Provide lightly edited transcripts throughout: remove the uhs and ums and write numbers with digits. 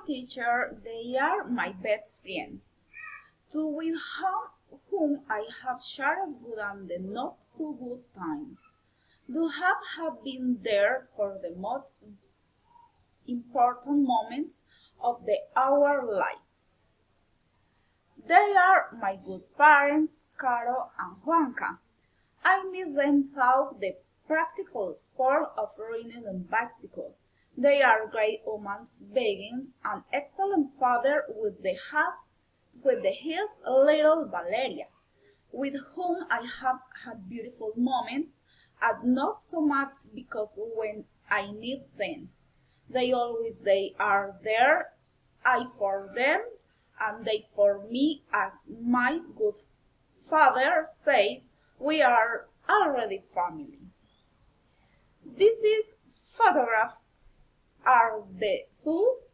teacher, they are my best friends. To with whom I have shared good and the not so good times. To have been there for the most important moments of our lives. They are my good parents, Caro and Juanca. I miss them through the practical sport of running and bicycle. They are great humans beings, an excellent father with his little Valeria, with whom I have had beautiful moments, and not so much because when I need them. They are there, I for them, and they for me, as my good father says, we are already family. This is photograph are the those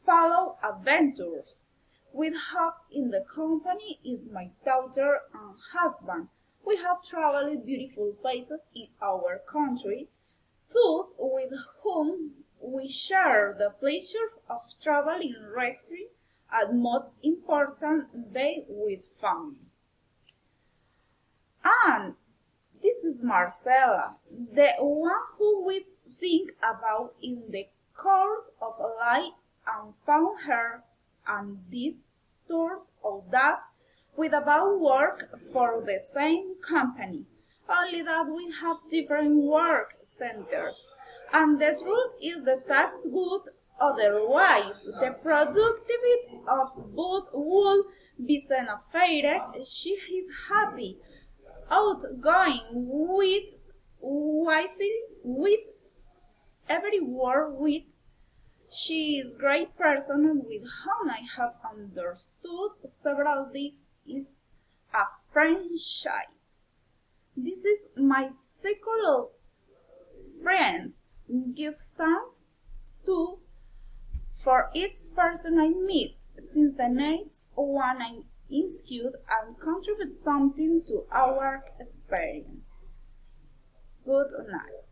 follow adventures. With Hub in the company is my daughter and husband. We have traveled beautiful places in our country, those with whom we share the pleasure of traveling, resting, and most important, be with family. And this is Marcela, the one who we think about in the course of life and found her and these tours of that with about work for the same company, only that we have different work centers. And the truth is that good otherwise. The productivity of both would be unafraid. She is happy, outgoing, with every word with. She is great person and with whom I have understood several things is a friendship. This is my circle of friends. Give thanks to for each person I meet, since the next one I institute and contribute something to our experience. Good night.